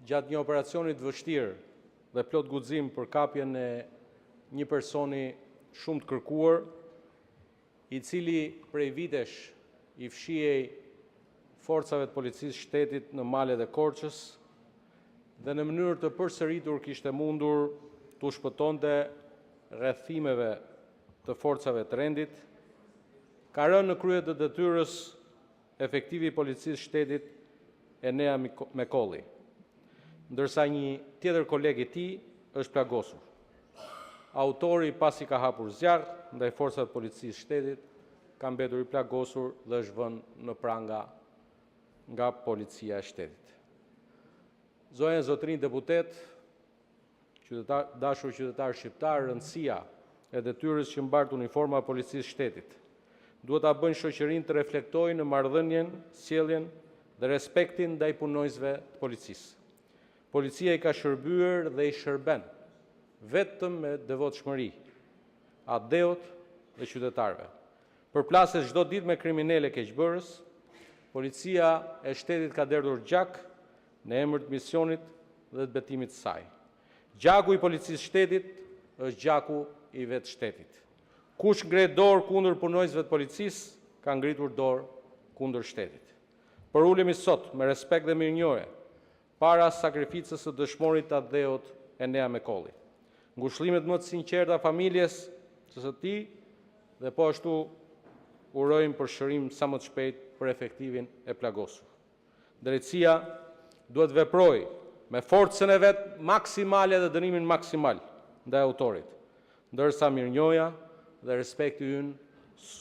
gjatë një operacionit vështirë dhe plot guxim për kapjen e një personi shumë të kërkuar, i cili prej vitesh i fshihej forcave të policisë shtetit në malet e Korçës dhe në mënyrë të përsëritur kishte mundur të shpëtonte rrethimeve të forcave të rendit, ka rënë në krye të detyrës efektivi i policisë shtetit Enea Mekolli, ndërsa një tjetër koleg i tij është plagosur. Autori pasi ka hapur zjarr ndaj forcave të policisë shtetit, ka mbetur i plagosur dhe është vënë në pranga nga policia e shtetit. Zonja e Zotrinj deputet, dashur qytetar shqiptar, rëndësia e detyrës që mbart uniforma e policisë shtetit duhet ta bëjnë shoqërinë të reflektojë në marrëdhënien, sjelljen dhe respektin ndaj punonjësve të policisë. Policia i ka shërbyer dhe i shërben vetëm me devotshmëri adeut dhe qytetarëve. Përplaset çdo ditë me kriminale keqbërës, policia e shtetit ka derdhur gjak në emër të misionit dhe të betimit të saj. Gjaku i policisë shtetit është gjaku i vetë shtetit. Kush ngre dorë kundër punonjësve të policisë, ka ngritur dorë kundër shtetit. Por ulemi sot me respekt dhe mirënjohje para sakrificës së dëshmorit të adeut Enea Mekolli. Ngushëllimet më të sinqerta familjes së tij dhe po ashtu urojmë përshërim sa më të shpejt për efektivin e plagosur. Drejtësia duhet veprojë me forcën e vet maksimale dhe dënimin maksimal ndaj autorit, ndërsa mirënjohja dhe respekti ynë